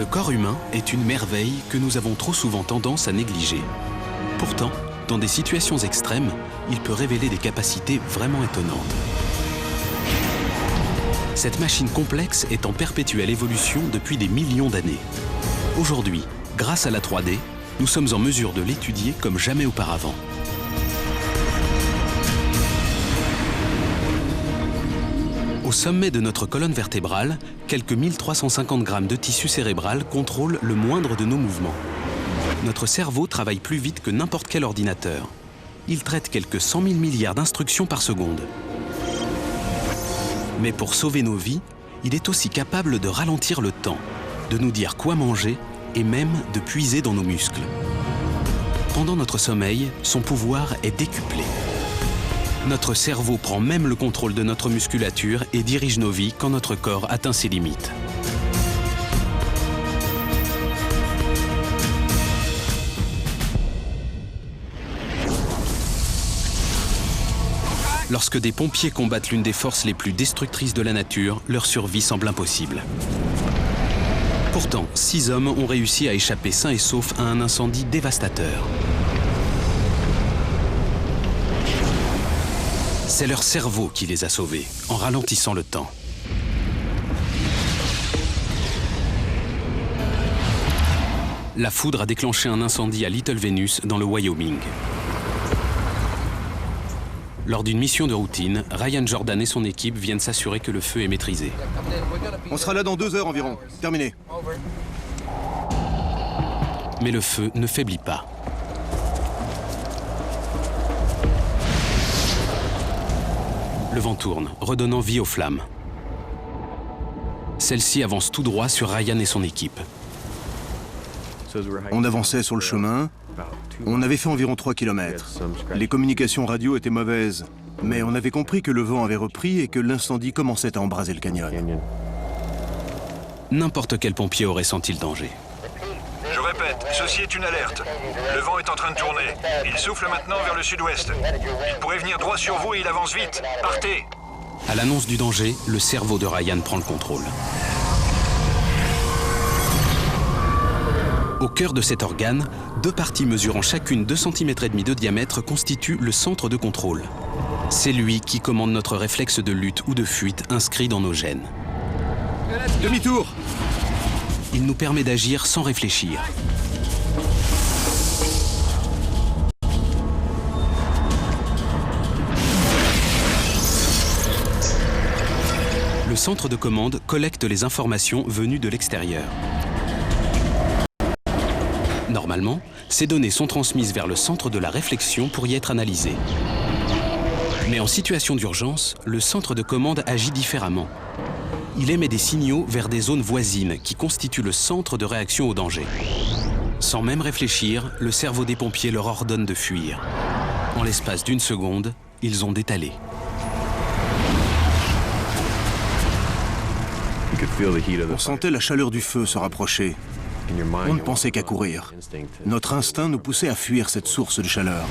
Le corps humain est une merveille que nous avons trop souvent tendance à négliger. Pourtant, dans des situations extrêmes, il peut révéler des capacités vraiment étonnantes. Cette machine complexe est en perpétuelle évolution depuis des millions d'années. Aujourd'hui, grâce à la 3D, nous sommes en mesure de l'étudier comme jamais auparavant. Au sommet de notre colonne vertébrale, quelques 1350 grammes de tissu cérébral contrôlent le moindre de nos mouvements. Notre cerveau travaille plus vite que n'importe quel ordinateur. Il traite quelques 100 000 milliards d'instructions par seconde. Mais pour sauver nos vies, il est aussi capable de ralentir le temps, de nous dire quoi manger et même de puiser dans nos muscles. Pendant notre sommeil, son pouvoir est décuplé. Notre cerveau prend même le contrôle de notre musculature et dirige nos vies quand notre corps atteint ses limites. Lorsque des pompiers combattent l'une des forces les plus destructrices de la nature, leur survie semble impossible. Pourtant, 6 hommes ont réussi à échapper sains et saufs à un incendie dévastateur. C'est leur cerveau qui les a sauvés, en ralentissant le temps. La foudre a déclenché un incendie à Little Venus, dans le Wyoming. Lors d'une mission de routine, Ryan Jordan et son équipe viennent s'assurer que le feu est maîtrisé. On sera là dans 2 heures environ. Terminé. Mais le feu ne faiblit pas. Le vent tourne, redonnant vie aux flammes. Celle-ci avance tout droit sur Ryan et son équipe. On avançait sur le chemin. On avait fait environ 3 km. Les communications radio étaient mauvaises, mais on avait compris que le vent avait repris et que l'incendie commençait à embraser le canyon. N'importe quel pompier aurait senti le danger. Je répète, ceci est une alerte. Le vent est en train de tourner. Il souffle maintenant vers le sud-ouest. Il pourrait venir droit sur vous et il avance vite. Partez! À l'annonce du danger, le cerveau de Ryan prend le contrôle. Au cœur de cet organe, 2 parties mesurant chacune 2,5 cm de diamètre constituent le centre de contrôle. C'est lui qui commande notre réflexe de lutte ou de fuite inscrit dans nos gènes. Demi-tour! Il nous permet d'agir sans réfléchir. Le centre de commande collecte les informations venues de l'extérieur. Normalement, ces données sont transmises vers le centre de la réflexion pour y être analysées. Mais en situation d'urgence, le centre de commande agit différemment. Il émet des signaux vers des zones voisines qui constituent le centre de réaction au danger. Sans même réfléchir, le cerveau des pompiers leur ordonne de fuir. En l'espace d'1 seconde, ils ont détalé. On sentait la chaleur du feu se rapprocher. On ne pensait qu'à courir. Notre instinct nous poussait à fuir cette source de chaleur.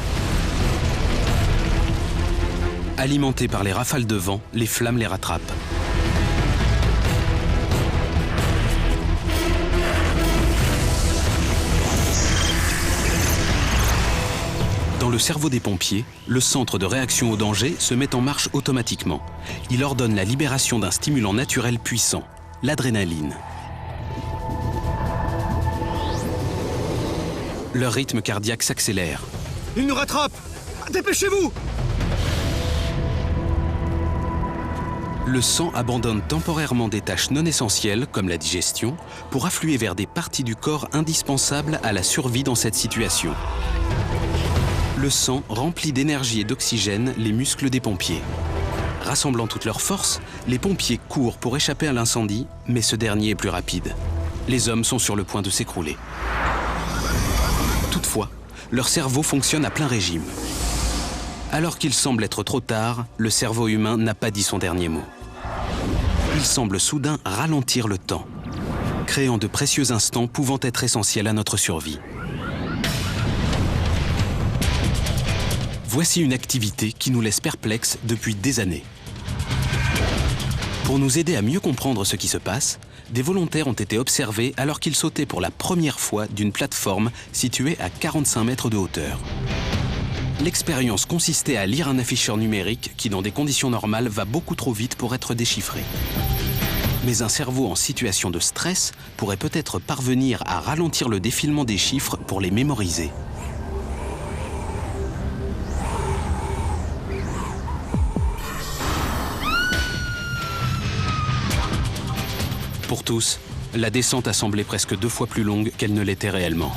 Alimentés par les rafales de vent, les flammes les rattrapent. Dans le cerveau des pompiers, le centre de réaction au danger se met en marche automatiquement. Il ordonne la libération d'un stimulant naturel puissant, l'adrénaline. Leur rythme cardiaque s'accélère. Il nous rattrape! Dépêchez-vous! Le sang abandonne temporairement des tâches non essentielles, comme la digestion, pour affluer vers des parties du corps indispensables à la survie dans cette situation. Le sang remplit d'énergie et d'oxygène les muscles des pompiers. Rassemblant toutes leurs forces, les pompiers courent pour échapper à l'incendie, mais ce dernier est plus rapide. Les hommes sont sur le point de s'écrouler. Toutefois, leur cerveau fonctionne à plein régime. Alors qu'il semble être trop tard, le cerveau humain n'a pas dit son dernier mot. Il semble soudain ralentir le temps, créant de précieux instants pouvant être essentiels à notre survie. Voici une activité qui nous laisse perplexes depuis des années. Pour nous aider à mieux comprendre ce qui se passe, des volontaires ont été observés alors qu'ils sautaient pour la première fois d'une plateforme située à 45 mètres de hauteur. L'expérience consistait à lire un afficheur numérique qui, dans des conditions normales, va beaucoup trop vite pour être déchiffré. Mais un cerveau en situation de stress pourrait peut-être parvenir à ralentir le défilement des chiffres pour les mémoriser. Pour tous, la descente a semblé presque 2 fois plus longue qu'elle ne l'était réellement.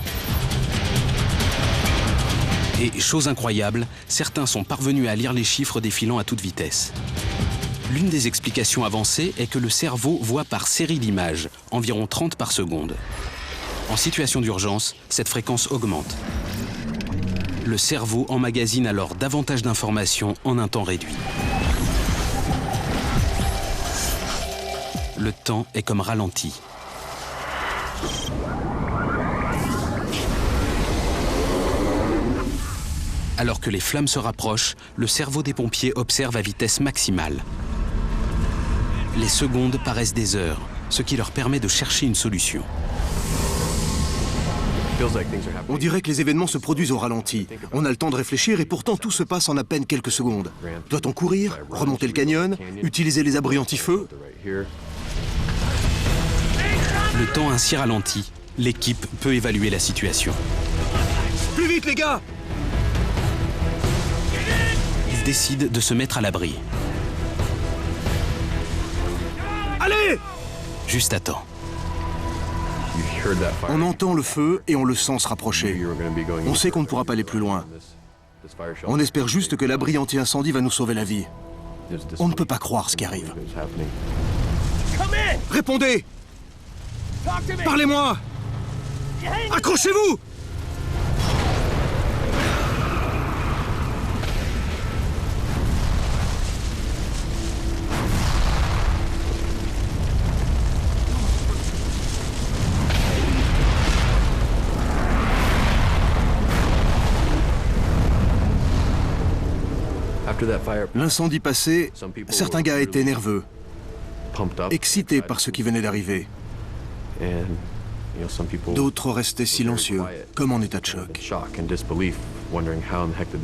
Et, chose incroyable, certains sont parvenus à lire les chiffres défilant à toute vitesse. L'une des explications avancées est que le cerveau voit par série d'images, environ 30 par seconde. En situation d'urgence, cette fréquence augmente. Le cerveau emmagasine alors davantage d'informations en un temps réduit. Le temps est comme ralenti. Alors que les flammes se rapprochent, le cerveau des pompiers observe à vitesse maximale. Les secondes paraissent des heures, ce qui leur permet de chercher une solution. On dirait que les événements se produisent au ralenti. On a le temps de réfléchir et pourtant tout se passe en à peine quelques secondes. Doit-on courir, remonter le canyon, utiliser les abris anti-feu? Le temps ainsi ralenti, l'équipe peut évaluer la situation. Plus vite les gars! Ils décident de se mettre à l'abri. Allez! Juste à temps. On entend le feu et on le sent se rapprocher. On sait qu'on ne pourra pas aller plus loin. On espère juste que l'abri anti-incendie va nous sauver la vie. On ne peut pas croire ce qui arrive. Répondez! Parlez-moi! Accrochez-vous! L'incendie passé, certains gars étaient nerveux, excités par ce qui venait d'arriver. D'autres restaient silencieux, comme en état de choc.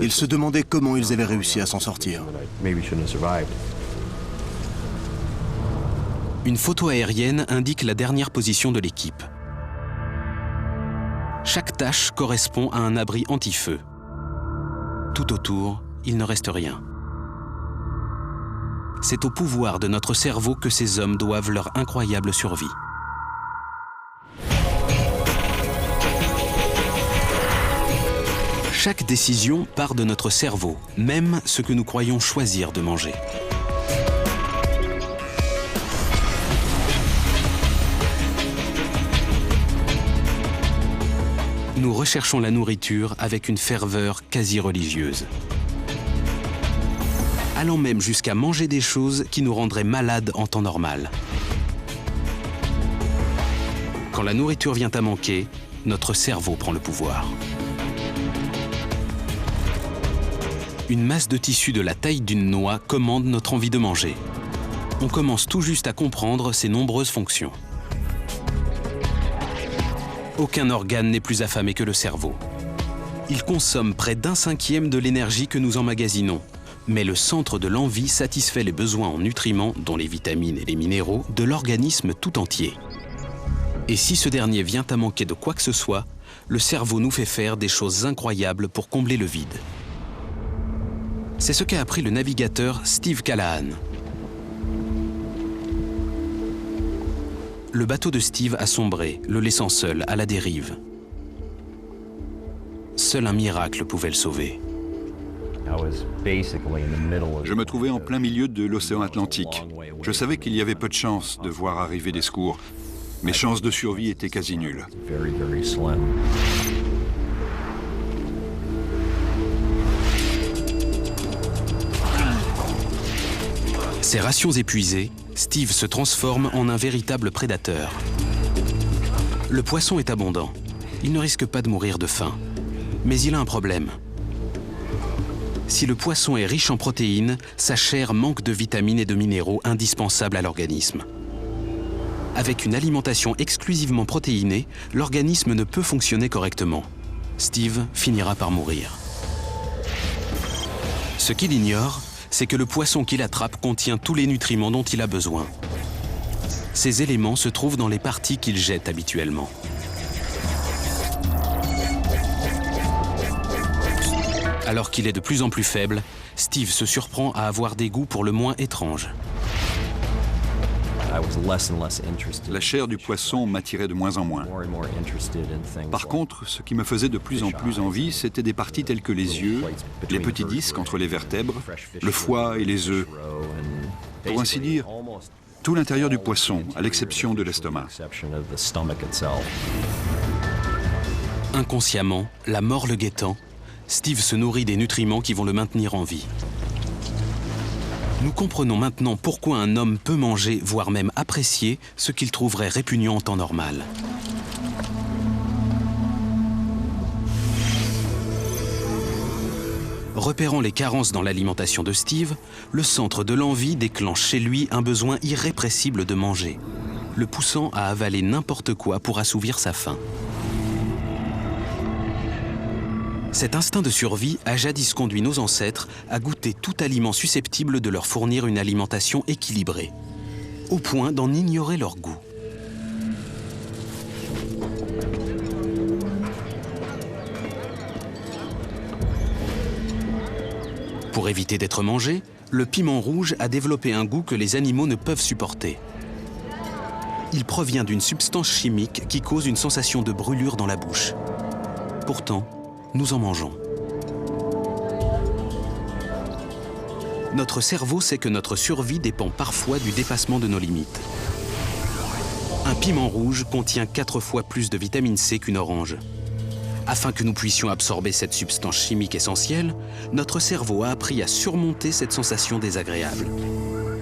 Ils se demandaient comment ils avaient réussi à s'en sortir. Une photo aérienne indique la dernière position de l'équipe. Chaque tache correspond à un abri anti-feu. Tout autour, il ne reste rien. C'est au pouvoir de notre cerveau que ces hommes doivent leur incroyable survie. Chaque décision part de notre cerveau, même ce que nous croyons choisir de manger. Nous recherchons la nourriture avec une ferveur quasi religieuse, allant même jusqu'à manger des choses qui nous rendraient malades en temps normal. Quand la nourriture vient à manquer, notre cerveau prend le pouvoir. Une masse de tissu de la taille d'une noix commande notre envie de manger. On commence tout juste à comprendre ses nombreuses fonctions. Aucun organe n'est plus affamé que le cerveau. Il consomme près d'1/5 de l'énergie que nous emmagasinons. Mais le centre de l'envie satisfait les besoins en nutriments, dont les vitamines et les minéraux, de l'organisme tout entier. Et si ce dernier vient à manquer de quoi que ce soit, le cerveau nous fait faire des choses incroyables pour combler le vide. C'est ce qu'a appris le navigateur Steve Callahan. Le bateau de Steve a sombré, le laissant seul à la dérive. Seul un miracle pouvait le sauver. Je me trouvais en plein milieu de l'océan Atlantique. Je savais qu'il y avait peu de chances de voir arriver des secours. Mes chances de survie étaient quasi nulles. Ses rations épuisées, Steve se transforme en un véritable prédateur. Le poisson est abondant. Il ne risque pas de mourir de faim. Mais il a un problème. Si le poisson est riche en protéines, sa chair manque de vitamines et de minéraux indispensables à l'organisme. Avec une alimentation exclusivement protéinée, l'organisme ne peut fonctionner correctement. Steve finira par mourir. Ce qu'il ignore, c'est que le poisson qu'il attrape contient tous les nutriments dont il a besoin. Ces éléments se trouvent dans les parties qu'il jette habituellement. Alors qu'il est de plus en plus faible, Steve se surprend à avoir des goûts pour le moins étranges. La chair du poisson m'attirait de moins en moins. Par contre, ce qui me faisait de plus en plus envie, c'était des parties telles que les yeux, les petits disques entre les vertèbres, le foie et les œufs. Pour ainsi dire, tout l'intérieur du poisson, à l'exception de l'estomac. Inconsciemment, la mort le guettant, Steve se nourrit des nutriments qui vont le maintenir en vie. Nous comprenons maintenant pourquoi un homme peut manger, voire même apprécier, ce qu'il trouverait répugnant en temps normal. Repérant les carences dans l'alimentation de Steve, le centre de l'envie déclenche chez lui un besoin irrépressible de manger, le poussant à avaler n'importe quoi pour assouvir sa faim. Cet instinct de survie a jadis conduit nos ancêtres à goûter tout aliment susceptible de leur fournir une alimentation équilibrée, au point d'en ignorer leur goût. Pour éviter d'être mangé, le piment rouge a développé un goût que les animaux ne peuvent supporter. Il provient d'une substance chimique qui cause une sensation de brûlure dans la bouche. Pourtant, nous en mangeons. Notre cerveau sait que notre survie dépend parfois du dépassement de nos limites. Un piment rouge contient 4 fois plus de vitamine C qu'une orange. Afin que nous puissions absorber cette substance chimique essentielle, notre cerveau a appris à surmonter cette sensation désagréable.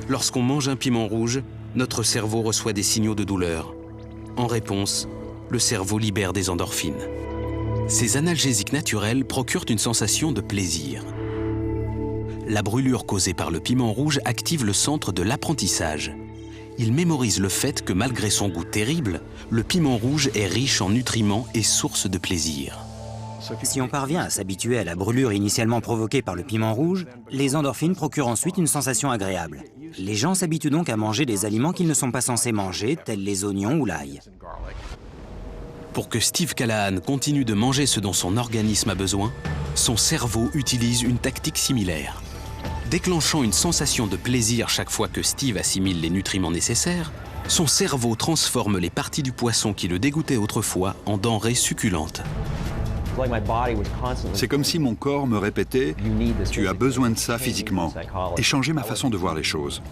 Lorsqu'on mange un piment rouge, notre cerveau reçoit des signaux de douleur. En réponse, le cerveau libère des endorphines. Ces analgésiques naturels procurent une sensation de plaisir. La brûlure causée par le piment rouge active le centre de l'apprentissage. Il mémorise le fait que malgré son goût terrible, le piment rouge est riche en nutriments et source de plaisir. Si on parvient à s'habituer à la brûlure initialement provoquée par le piment rouge, les endorphines procurent ensuite une sensation agréable. Les gens s'habituent donc à manger des aliments qu'ils ne sont pas censés manger, tels les oignons ou l'ail. Pour que Steve Callahan continue de manger ce dont son organisme a besoin, son cerveau utilise une tactique similaire. Déclenchant une sensation de plaisir chaque fois que Steve assimile les nutriments nécessaires, son cerveau transforme les parties du poisson qui le dégoûtaient autrefois en denrées succulentes. C'est comme si mon corps me répétait « Tu as besoin de ça physiquement » et changeait ma façon de voir les choses.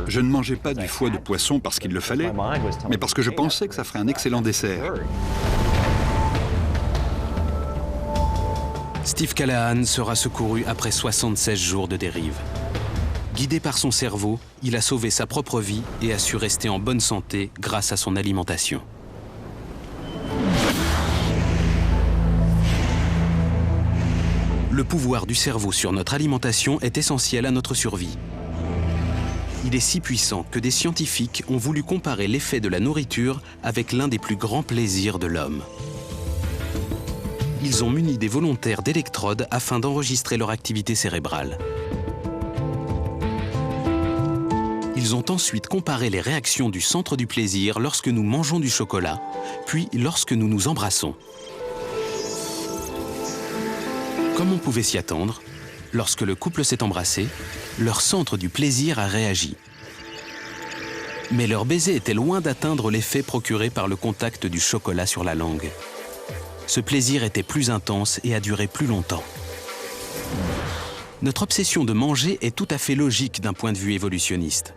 Je ne mangeais pas du foie de poisson parce qu'il le fallait, mais parce que je pensais que ça ferait un excellent dessert. Steve Callahan sera secouru après 76 jours de dérive. Guidé par son cerveau, il a sauvé sa propre vie et a su rester en bonne santé grâce à son alimentation. Le pouvoir du cerveau sur notre alimentation est essentiel à notre survie. Il est si puissant que des scientifiques ont voulu comparer l'effet de la nourriture avec l'un des plus grands plaisirs de l'homme. Ils ont muni des volontaires d'électrodes afin d'enregistrer leur activité cérébrale. Ils ont ensuite comparé les réactions du centre du plaisir lorsque nous mangeons du chocolat, puis lorsque nous nous embrassons. Comme on pouvait s'y attendre, lorsque le couple s'est embrassé, leur centre du plaisir a réagi. Mais leur baiser était loin d'atteindre l'effet procuré par le contact du chocolat sur la langue. Ce plaisir était plus intense et a duré plus longtemps. Notre obsession de manger est tout à fait logique d'un point de vue évolutionniste.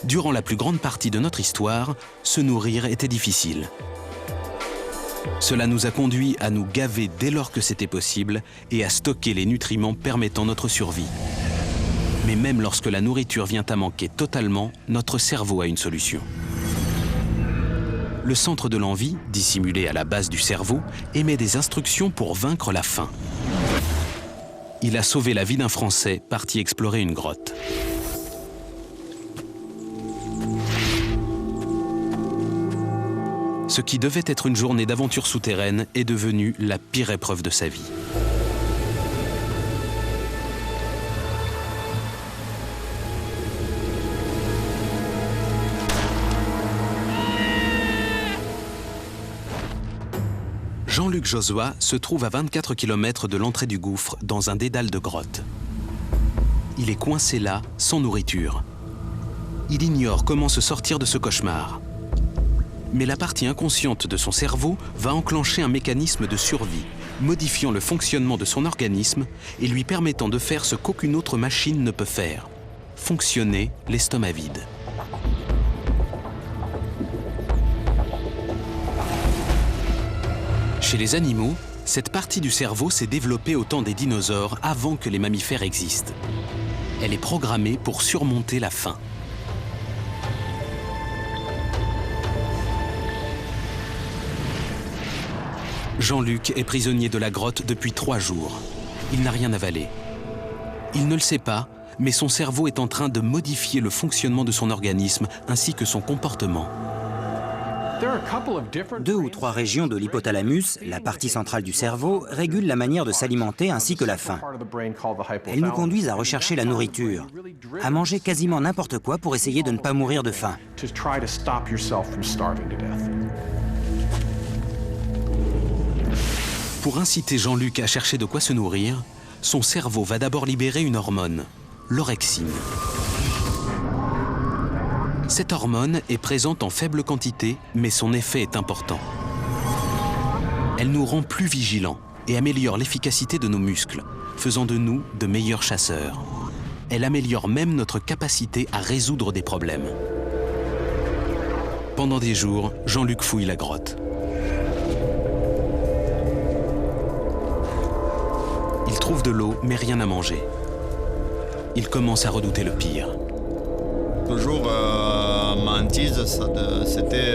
Durant la plus grande partie de notre histoire, se nourrir était difficile. Cela nous a conduit à nous gaver dès lors que c'était possible et à stocker les nutriments permettant notre survie. Mais même lorsque la nourriture vient à manquer totalement, notre cerveau a une solution. Le centre de l'envie, dissimulé à la base du cerveau, émet des instructions pour vaincre la faim. Il a sauvé la vie d'un Français parti explorer une grotte. Ce qui devait être une journée d'aventure souterraine est devenu la pire épreuve de sa vie. Jean-Luc Josua se trouve à 24 km de l'entrée du gouffre, dans un dédale de grotte. Il est coincé là, sans nourriture. Il ignore comment se sortir de ce cauchemar. Mais la partie inconsciente de son cerveau va enclencher un mécanisme de survie, modifiant le fonctionnement de son organisme et lui permettant de faire ce qu'aucune autre machine ne peut faire, fonctionner l'estomac vide. Chez les animaux, cette partie du cerveau s'est développée au temps des dinosaures avant que les mammifères existent. Elle est programmée pour surmonter la faim. Jean-Luc est prisonnier de la grotte depuis 3 jours. Il n'a rien avalé. Il ne le sait pas, mais son cerveau est en train de modifier le fonctionnement de son organisme ainsi que son comportement. 2 ou 3 régions de l'hypothalamus, la partie centrale du cerveau, régulent la manière de s'alimenter ainsi que la faim. Elles nous conduisent à rechercher la nourriture, à manger quasiment n'importe quoi pour essayer de ne pas mourir de faim. Pour inciter Jean-Luc à chercher de quoi se nourrir, son cerveau va d'abord libérer une hormone, l'orexine. Cette hormone est présente en faible quantité, mais son effet est important. Elle nous rend plus vigilants et améliore l'efficacité de nos muscles, faisant de nous de meilleurs chasseurs. Elle améliore même notre capacité à résoudre des problèmes. Pendant des jours, Jean-Luc fouille la grotte. Il trouve de l'eau, mais rien à manger. Il commence à redouter le pire. Toujours, ma hantise, c'était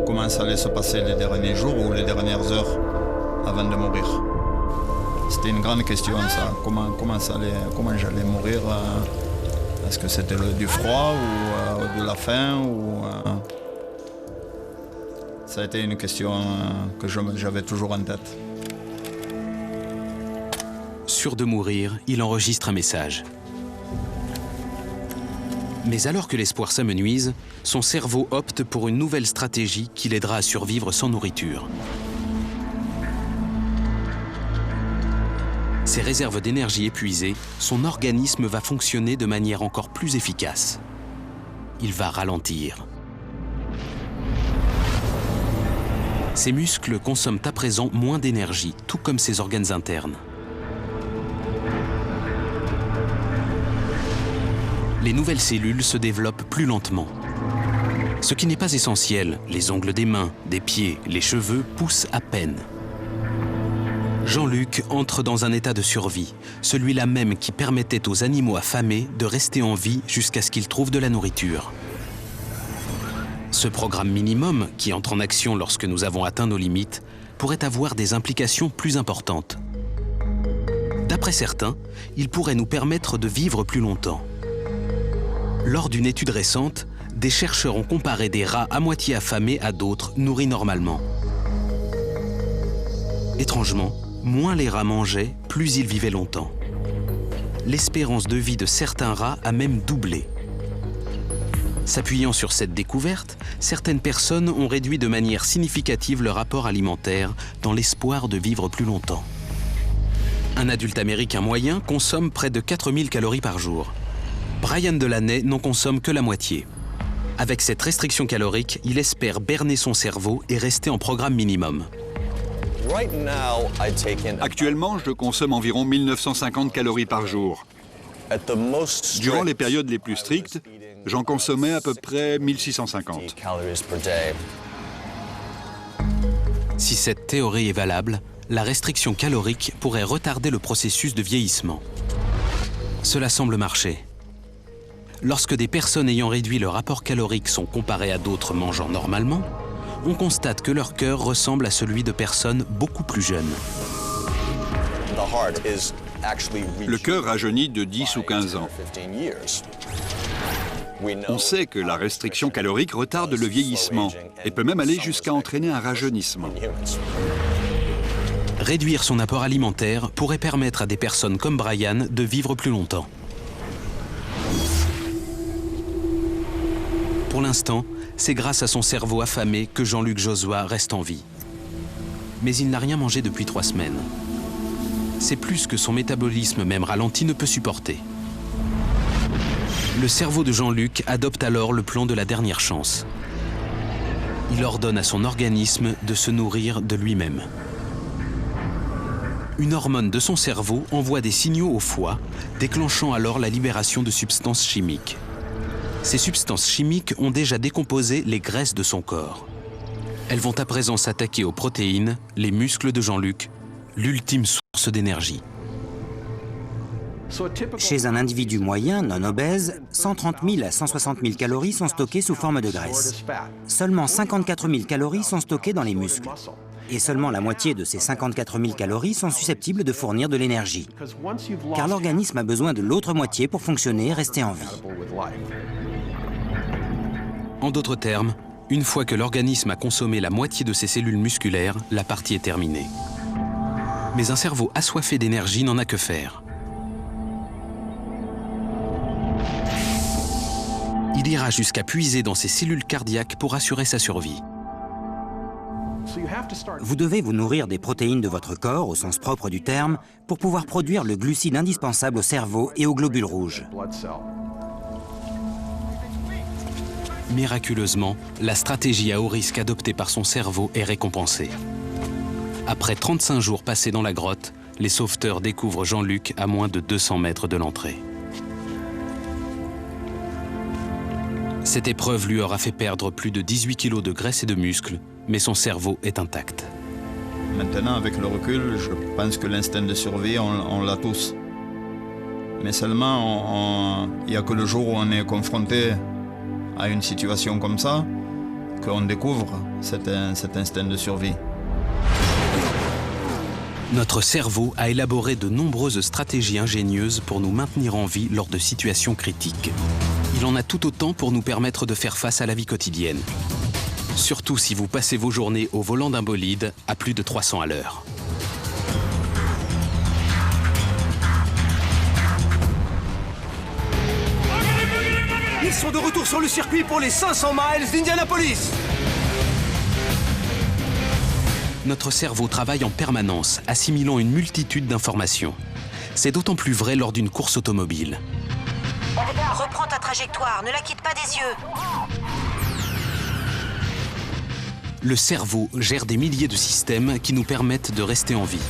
comment ça allait se passer les derniers jours ou les dernières heures avant de mourir. C'était une grande question, ça. Comment j'allais mourir. Est-ce que c'était du froid ou de la faim Ça a été une question que j'avais toujours en tête. Sûr de mourir, il enregistre un message. Mais alors que l'espoir s'amenuise, son cerveau opte pour une nouvelle stratégie qui l'aidera à survivre sans nourriture. Ses réserves d'énergie épuisées, son organisme va fonctionner de manière encore plus efficace. Il va ralentir. Ses muscles consomment à présent moins d'énergie, tout comme ses organes internes. Les nouvelles cellules se développent plus lentement. Ce qui n'est pas essentiel, les ongles des mains, des pieds, les cheveux poussent à peine. Jean-Luc entre dans un état de survie, celui-là même qui permettait aux animaux affamés de rester en vie jusqu'à ce qu'ils trouvent de la nourriture. Ce programme minimum, qui entre en action lorsque nous avons atteint nos limites, pourrait avoir des implications plus importantes. D'après certains, il pourrait nous permettre de vivre plus longtemps. Lors d'une étude récente, des chercheurs ont comparé des rats à moitié affamés à d'autres nourris normalement. Étrangement, moins les rats mangeaient, plus ils vivaient longtemps. L'espérance de vie de certains rats a même doublé. S'appuyant sur cette découverte, certaines personnes ont réduit de manière significative leur apport alimentaire dans l'espoir de vivre plus longtemps. Un adulte américain moyen consomme près de 4000 calories par jour. Brian Delaney n'en consomme que la moitié. Avec cette restriction calorique, il espère berner son cerveau et rester en programme minimum. Actuellement, je consomme environ 1950 calories par jour. Durant les périodes les plus strictes, j'en consommais à peu près 1650. Si cette théorie est valable, la restriction calorique pourrait retarder le processus de vieillissement. Cela semble marcher. Lorsque des personnes ayant réduit leur apport calorique sont comparées à d'autres mangeant normalement, on constate que leur cœur ressemble à celui de personnes beaucoup plus jeunes. Le cœur rajeunit de 10 ou 15 ans. On sait que la restriction calorique retarde le vieillissement et peut même aller jusqu'à entraîner un rajeunissement. Réduire son apport alimentaire pourrait permettre à des personnes comme Brian de vivre plus longtemps. Pour l'instant, c'est grâce à son cerveau affamé que Jean-Luc Josua reste en vie. Mais il n'a rien mangé depuis 3 semaines. C'est plus que son métabolisme, même ralenti, ne peut supporter. Le cerveau de Jean-Luc adopte alors le plan de la dernière chance. Il ordonne à son organisme de se nourrir de lui-même. Une hormone de son cerveau envoie des signaux au foie, déclenchant alors la libération de substances chimiques. Ces substances chimiques ont déjà décomposé les graisses de son corps. Elles vont à présent s'attaquer aux protéines, les muscles de Jean-Luc, l'ultime source d'énergie. Chez un individu moyen, non obèse, 130 000 à 160 000 calories sont stockées sous forme de graisse. Seulement 54 000 calories sont stockées dans les muscles. Et seulement la moitié de ces 54 000 calories sont susceptibles de fournir de l'énergie. Car l'organisme a besoin de l'autre moitié pour fonctionner et rester en vie. En d'autres termes, une fois que l'organisme a consommé la moitié de ses cellules musculaires, la partie est terminée. Mais un cerveau assoiffé d'énergie n'en a que faire. Il ira jusqu'à puiser dans ses cellules cardiaques pour assurer sa survie. Vous devez vous nourrir des protéines de votre corps, au sens propre du terme, pour pouvoir produire le glucide indispensable au cerveau et aux globules rouges. Miraculeusement, la stratégie à haut risque adoptée par son cerveau est récompensée. Après 35 jours passés dans la grotte, les sauveteurs découvrent Jean-Luc à moins de 200 mètres de l'entrée. Cette épreuve lui aura fait perdre plus de 18 kilos de graisse et de muscles, mais son cerveau est intact. Maintenant, avec le recul, je pense que l'instinct de survie, on l'a tous. Mais seulement, il n'y a que le jour où on est confronté à une situation comme ça qu'on découvre cet instinct de survie. Notre cerveau a élaboré de nombreuses stratégies ingénieuses pour nous maintenir en vie lors de situations critiques. Il en a tout autant pour nous permettre de faire face à la vie quotidienne. Surtout si vous passez vos journées au volant d'un bolide à plus de 300 à l'heure. Ils sont de retour sur le circuit pour les 500 miles d'Indianapolis. Notre cerveau travaille en permanence, assimilant une multitude d'informations. C'est d'autant plus vrai lors d'une course automobile. Reprends ta trajectoire, ne la quitte pas des yeux. Le cerveau gère des milliers de systèmes qui nous permettent de rester en vie.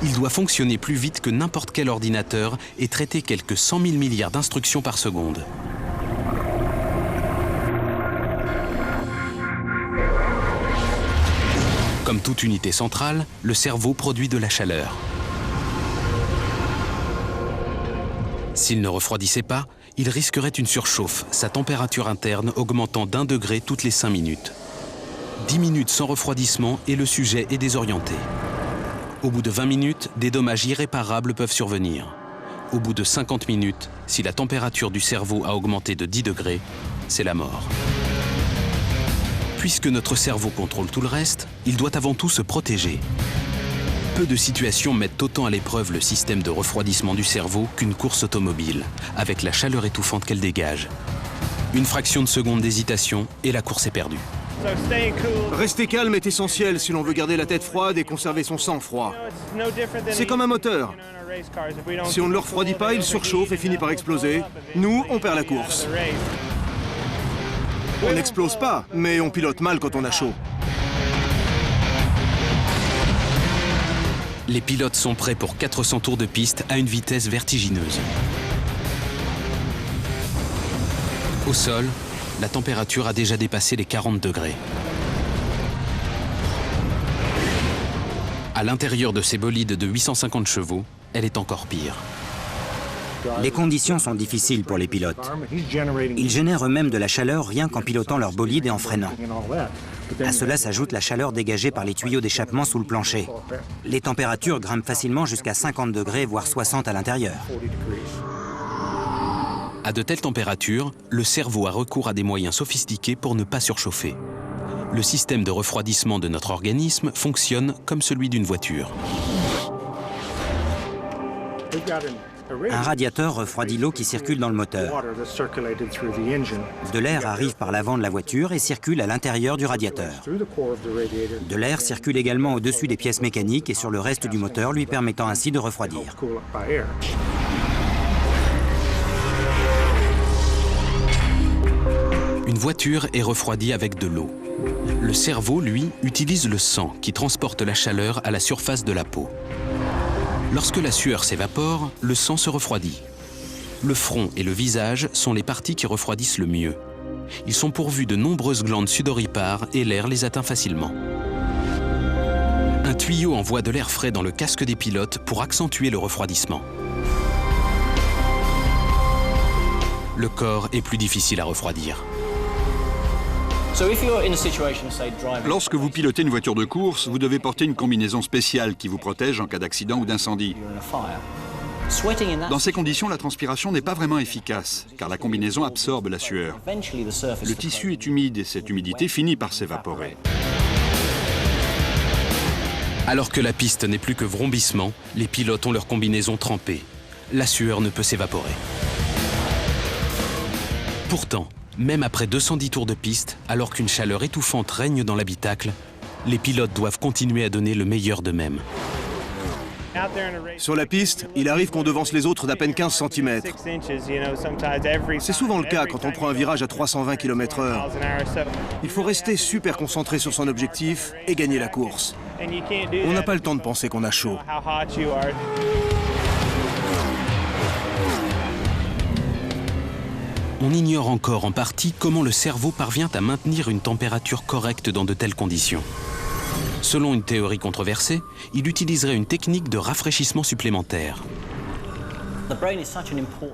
Il doit fonctionner plus vite que n'importe quel ordinateur et traiter quelques 100 000 milliards d'instructions par seconde. Comme toute unité centrale, le cerveau produit de la chaleur. S'il ne refroidissait pas, il risquerait une surchauffe, sa température interne augmentant d'1 degré toutes les 5 minutes. 10 minutes sans refroidissement et le sujet est désorienté. Au bout de 20 minutes, des dommages irréparables peuvent survenir. Au bout de 50 minutes, si la température du cerveau a augmenté de 10 degrés, c'est la mort. Puisque notre cerveau contrôle tout le reste, il doit avant tout se protéger. Peu de situations mettent autant à l'épreuve le système de refroidissement du cerveau qu'une course automobile, avec la chaleur étouffante qu'elle dégage. Une fraction de seconde d'hésitation et la course est perdue. Rester calme est essentiel si l'on veut garder la tête froide et conserver son sang-froid. C'est comme un moteur. Si on ne le refroidit pas, il surchauffe et finit par exploser. Nous, on perd la course. On n'explose pas, mais on pilote mal quand on a chaud. Les pilotes sont prêts pour 400 tours de piste à une vitesse vertigineuse. Au sol, la température a déjà dépassé les 40 degrés. À l'intérieur de ces bolides de 850 chevaux, elle est encore pire. Les conditions sont difficiles pour les pilotes. Ils génèrent eux-mêmes de la chaleur rien qu'en pilotant leur bolide et en freinant. À cela s'ajoute la chaleur dégagée par les tuyaux d'échappement sous le plancher. Les températures grimpent facilement jusqu'à 50 degrés, voire 60 à l'intérieur. À de telles températures, le cerveau a recours à des moyens sophistiqués pour ne pas surchauffer. Le système de refroidissement de notre organisme fonctionne comme celui d'une voiture. Un radiateur refroidit l'eau qui circule dans le moteur. De l'air arrive par l'avant de la voiture et circule à l'intérieur du radiateur. De l'air circule également au-dessus des pièces mécaniques et sur le reste du moteur, lui permettant ainsi de refroidir. Une voiture est refroidie avec de l'eau. Le cerveau, lui, utilise le sang qui transporte la chaleur à la surface de la peau. Lorsque la sueur s'évapore, le sang se refroidit. Le front et le visage sont les parties qui refroidissent le mieux. Ils sont pourvus de nombreuses glandes sudoripares et l'air les atteint facilement. Un tuyau envoie de l'air frais dans le casque des pilotes pour accentuer le refroidissement. Le corps est plus difficile à refroidir. Lorsque vous pilotez une voiture de course, vous devez porter une combinaison spéciale qui vous protège en cas d'accident ou d'incendie. Dans ces conditions, la transpiration n'est pas vraiment efficace, car la combinaison absorbe la sueur. Le tissu est humide et cette humidité finit par s'évaporer. Alors que la piste n'est plus que vrombissement, les pilotes ont leur combinaison trempée. La sueur ne peut s'évaporer. Pourtant, même après 210 tours de piste, alors qu'une chaleur étouffante règne dans l'habitacle, les pilotes doivent continuer à donner le meilleur d'eux-mêmes. Sur la piste, il arrive qu'on devance les autres d'à peine 15 cm. C'est souvent le cas quand on prend un virage à 320 km/h. Il faut rester super concentré sur son objectif et gagner la course. On n'a pas le temps de penser qu'on a chaud. On ignore encore en partie comment le cerveau parvient à maintenir une température correcte dans de telles conditions. Selon une théorie controversée, il utiliserait une technique de rafraîchissement supplémentaire.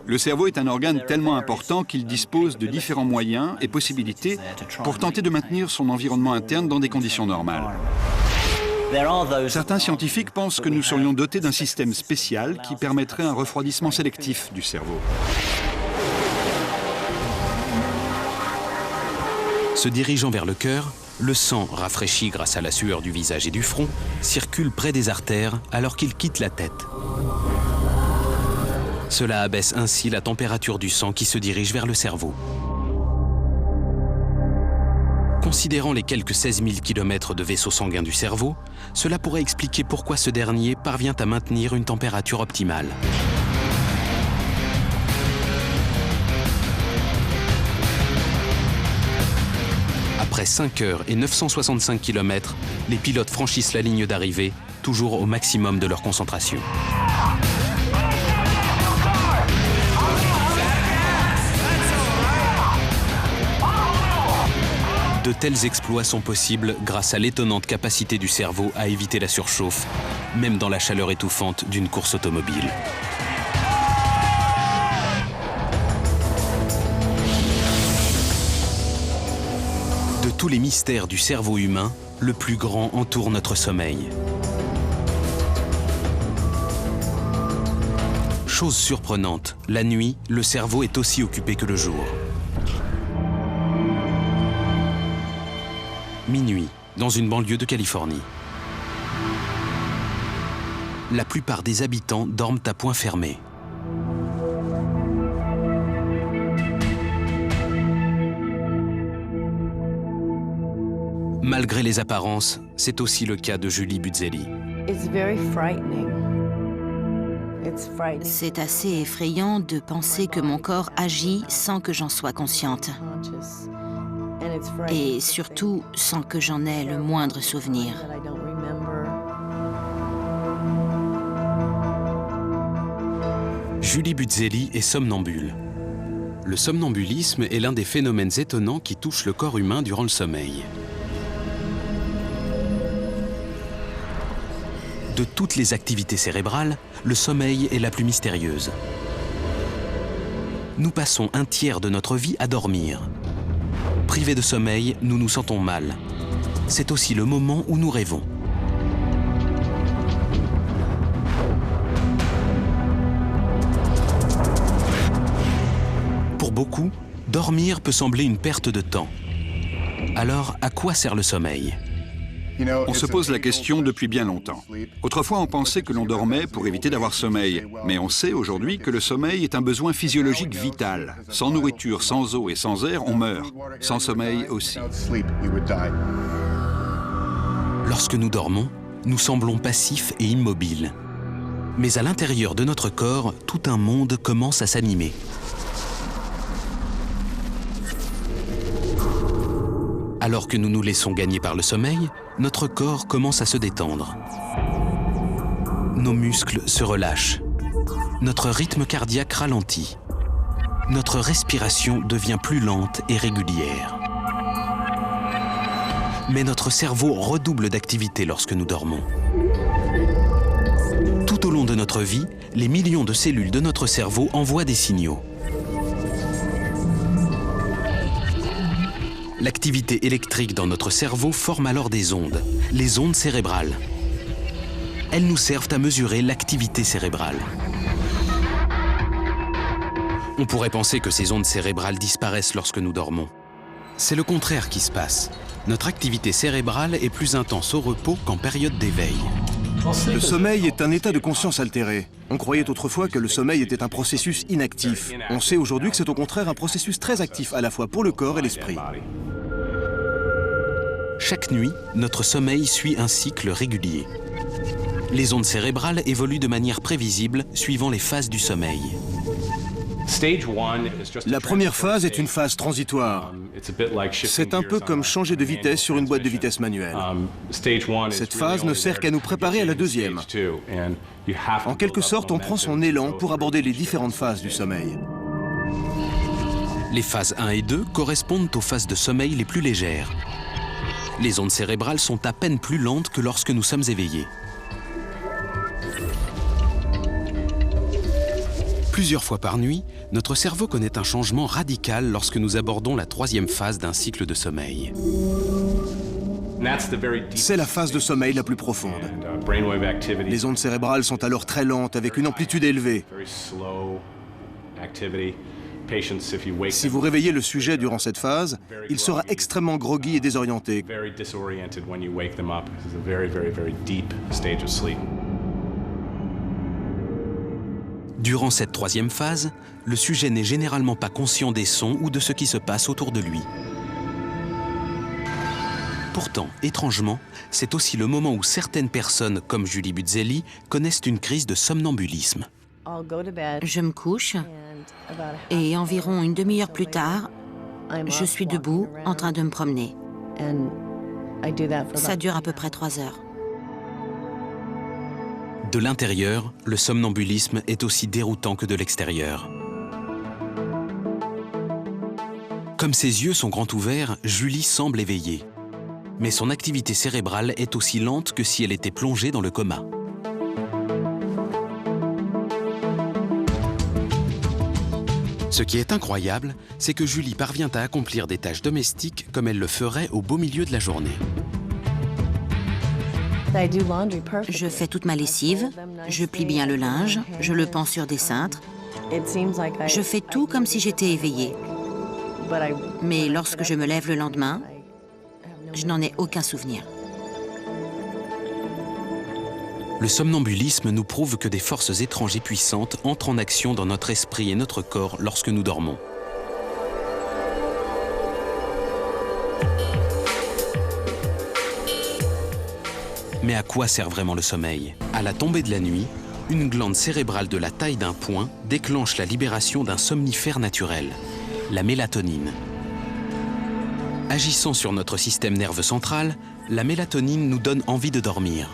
Le cerveau est un organe tellement important qu'il dispose de différents moyens et possibilités pour tenter de maintenir son environnement interne dans des conditions normales. Certains scientifiques pensent que nous serions dotés d'un système spécial qui permettrait un refroidissement sélectif du cerveau. Se dirigeant vers le cœur, le sang, rafraîchi grâce à la sueur du visage et du front, circule près des artères alors qu'il quitte la tête. Cela abaisse ainsi la température du sang qui se dirige vers le cerveau. Considérant les quelques 16 000 km de vaisseau sanguin du cerveau, cela pourrait expliquer pourquoi ce dernier parvient à maintenir une température optimale. Après 5 heures et 965 km, les pilotes franchissent la ligne d'arrivée, toujours au maximum de leur concentration. De tels exploits sont possibles grâce à l'étonnante capacité du cerveau à éviter la surchauffe, même dans la chaleur étouffante d'une course automobile. De tous les mystères du cerveau humain, le plus grand entoure notre sommeil. Chose surprenante, la nuit, le cerveau est aussi occupé que le jour. Minuit, dans une banlieue de Californie. La plupart des habitants dorment à point fermé. Malgré les apparences, c'est aussi le cas de Julie Buzzelli. C'est assez effrayant de penser que mon corps agit sans que j'en sois consciente. Et surtout, sans que j'en ai le moindre souvenir. Julie Buzzelli est somnambule. Le somnambulisme est l'un des phénomènes étonnants qui touchent le corps humain durant le sommeil. De toutes les activités cérébrales, le sommeil est la plus mystérieuse. Nous passons un tiers de notre vie à dormir. Privés de sommeil, nous nous sentons mal. C'est aussi le moment où nous rêvons. Pour beaucoup, dormir peut sembler une perte de temps. Alors, à quoi sert le sommeil ? On se pose la question depuis bien longtemps. Autrefois, on pensait que l'on dormait pour éviter d'avoir sommeil. Mais on sait aujourd'hui que le sommeil est un besoin physiologique vital. Sans nourriture, sans eau et sans air, on meurt. Sans sommeil aussi. Lorsque nous dormons, nous semblons passifs et immobiles. Mais à l'intérieur de notre corps, tout un monde commence à s'animer. Alors que nous nous laissons gagner par le sommeil, notre corps commence à se détendre. Nos muscles se relâchent. Notre rythme cardiaque ralentit. Notre respiration devient plus lente et régulière. Mais notre cerveau redouble d'activité lorsque nous dormons. Tout au long de notre vie, les millions de cellules de notre cerveau envoient des signaux. L'activité électrique dans notre cerveau forme alors des ondes, les ondes cérébrales. Elles nous servent à mesurer l'activité cérébrale. On pourrait penser que ces ondes cérébrales disparaissent lorsque nous dormons. C'est le contraire qui se passe. Notre activité cérébrale est plus intense au repos qu'en période d'éveil. Le sommeil est un état de conscience altéré. On croyait autrefois que le sommeil était un processus inactif. On sait aujourd'hui que c'est au contraire un processus très actif à la fois pour le corps et l'esprit. Chaque nuit, notre sommeil suit un cycle régulier. Les ondes cérébrales évoluent de manière prévisible suivant les phases du sommeil. La première phase est une phase transitoire. C'est un peu comme changer de vitesse sur une boîte de vitesse manuelle. Cette phase ne sert qu'à nous préparer à la deuxième. En quelque sorte, on prend son élan pour aborder les différentes phases du sommeil. Les phases 1 et 2 correspondent aux phases de sommeil les plus légères. Les ondes cérébrales sont à peine plus lentes que lorsque nous sommes éveillés. Plusieurs fois par nuit, notre cerveau connaît un changement radical lorsque nous abordons la troisième phase d'un cycle de sommeil. C'est la phase de sommeil la plus profonde. Les ondes cérébrales sont alors très lentes, avec une amplitude élevée. Si vous réveillez le sujet durant cette phase, il sera extrêmement groggy et désorienté. Durant cette troisième phase, le sujet n'est généralement pas conscient des sons ou de ce qui se passe autour de lui. Pourtant, étrangement, c'est aussi le moment où certaines personnes, comme Julie Buzzelli, connaissent une crise de somnambulisme. Je me couche et environ une demi-heure plus tard, je suis debout en train de me promener. Ça dure à peu près 3 heures. De l'intérieur, le somnambulisme est aussi déroutant que de l'extérieur. Comme ses yeux sont grands ouverts, Julie semble éveillée. Mais son activité cérébrale est aussi lente que si elle était plongée dans le coma. Ce qui est incroyable, c'est que Julie parvient à accomplir des tâches domestiques comme elle le ferait au beau milieu de la journée. Je fais toute ma lessive, je plie bien le linge, je le pends sur des cintres. Je fais tout comme si j'étais éveillée. Mais lorsque je me lève le lendemain, je n'en ai aucun souvenir. Le somnambulisme nous prouve que des forces étranges et puissantes entrent en action dans notre esprit et notre corps lorsque nous dormons. Mais à quoi sert vraiment le sommeil? À la tombée de la nuit, une glande cérébrale de la taille d'un poing déclenche la libération d'un somnifère naturel, la mélatonine. Agissant sur notre système nerveux central, la mélatonine nous donne envie de dormir.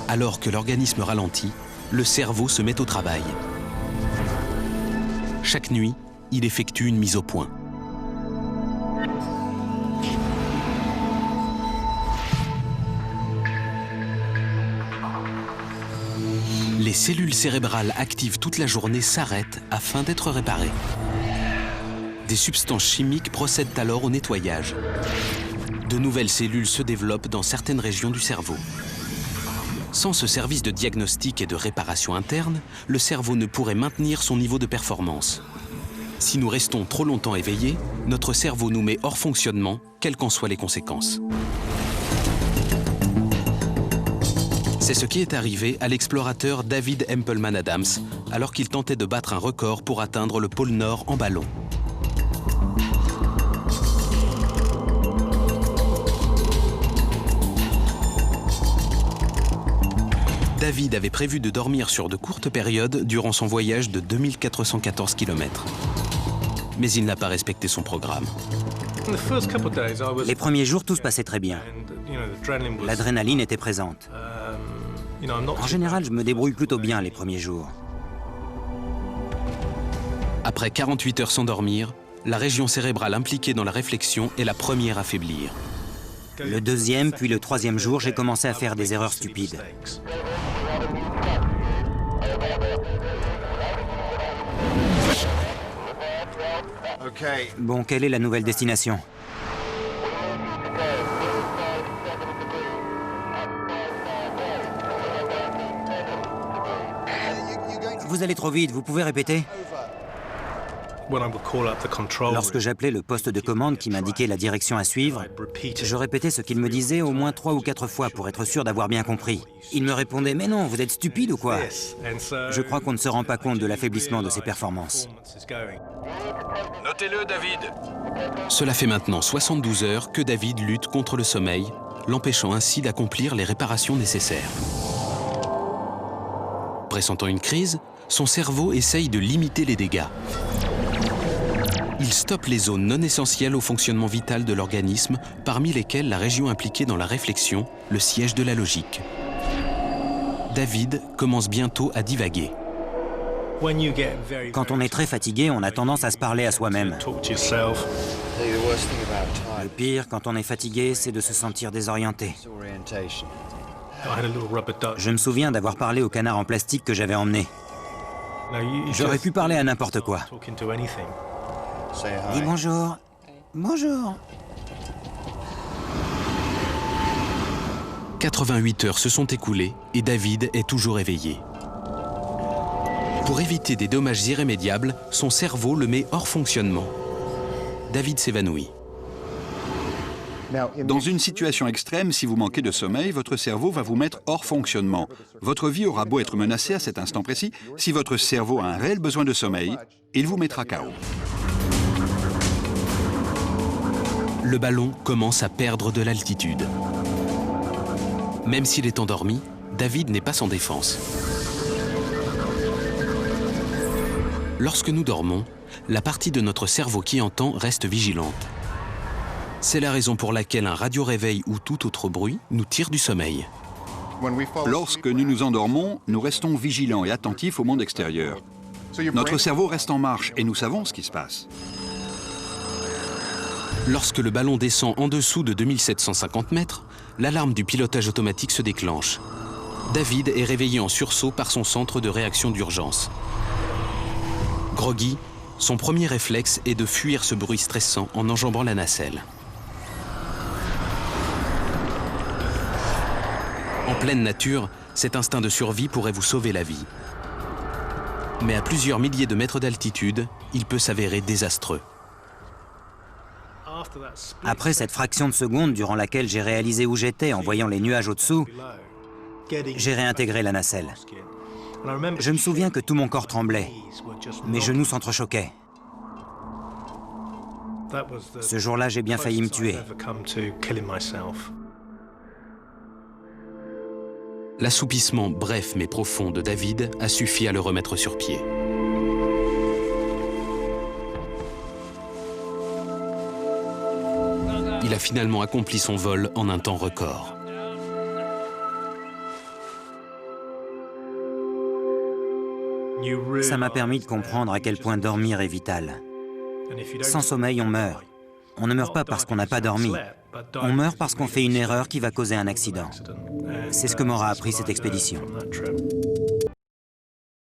Alors que l'organisme ralentit, le cerveau se met au travail. Chaque nuit, il effectue une mise au point. Les cellules cérébrales actives toute la journée s'arrêtent afin d'être réparées. Des substances chimiques procèdent alors au nettoyage. De nouvelles cellules se développent dans certaines régions du cerveau. Sans ce service de diagnostic et de réparation interne, le cerveau ne pourrait maintenir son niveau de performance. Si nous restons trop longtemps éveillés, notre cerveau nous met hors fonctionnement, quelles qu'en soient les conséquences. C'est ce qui est arrivé à l'explorateur David Empleman Adams, alors qu'il tentait de battre un record pour atteindre le pôle Nord en ballon. David avait prévu de dormir sur de courtes périodes durant son voyage de 2414 km. Mais il n'a pas respecté son programme. Les premiers jours, tout se passait très bien. L'adrénaline était présente. En général, je me débrouille plutôt bien les premiers jours. Après 48 heures sans dormir, la région cérébrale impliquée dans la réflexion est la première à faiblir. Le deuxième, puis le troisième jour, j'ai commencé à faire des erreurs stupides. Bon, quelle est la nouvelle destination? Vous allez trop vite, vous pouvez répéter? Lorsque j'appelais le poste de commande qui m'indiquait la direction à suivre, je répétais ce qu'il me disait au moins 3 ou 4 fois pour être sûr d'avoir bien compris. Il me répondait « Mais non, vous êtes stupide ou quoi ?» Je crois qu'on ne se rend pas compte de l'affaiblissement de ses performances. Notez-le, David. Cela fait maintenant 72 heures que David lutte contre le sommeil, l'empêchant ainsi d'accomplir les réparations nécessaires. Pressentant une crise, son cerveau essaye de limiter les dégâts. Il stoppe les zones non essentielles au fonctionnement vital de l'organisme, parmi lesquelles la région impliquée dans la réflexion, le siège de la logique. David commence bientôt à divaguer. Quand on est très fatigué, on a tendance à se parler à soi-même. Le pire, quand on est fatigué, c'est de se sentir désorienté. Je me souviens d'avoir parlé au canard en plastique que j'avais emmené. J'aurais pu parler à n'importe quoi. Dis bonjour. Bonjour. 88 heures se sont écoulées et David est toujours éveillé. Pour éviter des dommages irrémédiables, son cerveau le met hors fonctionnement. David s'évanouit. Dans une situation extrême, si vous manquez de sommeil, votre cerveau va vous mettre hors fonctionnement. Votre vie aura beau être menacée à cet instant précis, si votre cerveau a un réel besoin de sommeil, il vous mettra KO. Le ballon commence à perdre de l'altitude. Même s'il est endormi, David n'est pas sans défense. Lorsque nous dormons, la partie de notre cerveau qui entend reste vigilante. C'est la raison pour laquelle un radio-réveil ou tout autre bruit nous tire du sommeil. Lorsque nous nous endormons, nous restons vigilants et attentifs au monde extérieur. Notre cerveau reste en marche et nous savons ce qui se passe. Lorsque le ballon descend en dessous de 2750 mètres, l'alarme du pilotage automatique se déclenche. David est réveillé en sursaut par son centre de réaction d'urgence. Groggy, son premier réflexe est de fuir ce bruit stressant en enjambant la nacelle. En pleine nature, cet instinct de survie pourrait vous sauver la vie. Mais à plusieurs milliers de mètres d'altitude, il peut s'avérer désastreux. Après cette fraction de seconde durant laquelle j'ai réalisé où j'étais en voyant les nuages au-dessous, j'ai réintégré la nacelle. Je me souviens que tout mon corps tremblait. Mes genoux s'entrechoquaient. Ce jour-là, j'ai bien failli me tuer. L'assoupissement bref mais profond de David a suffi à le remettre sur pied. Il a finalement accompli son vol en un temps record. Ça m'a permis de comprendre à quel point dormir est vital. Sans sommeil, on meurt. On ne meurt pas parce qu'on n'a pas dormi. On meurt parce qu'on fait une erreur qui va causer un accident. C'est ce que m'aura appris cette expédition.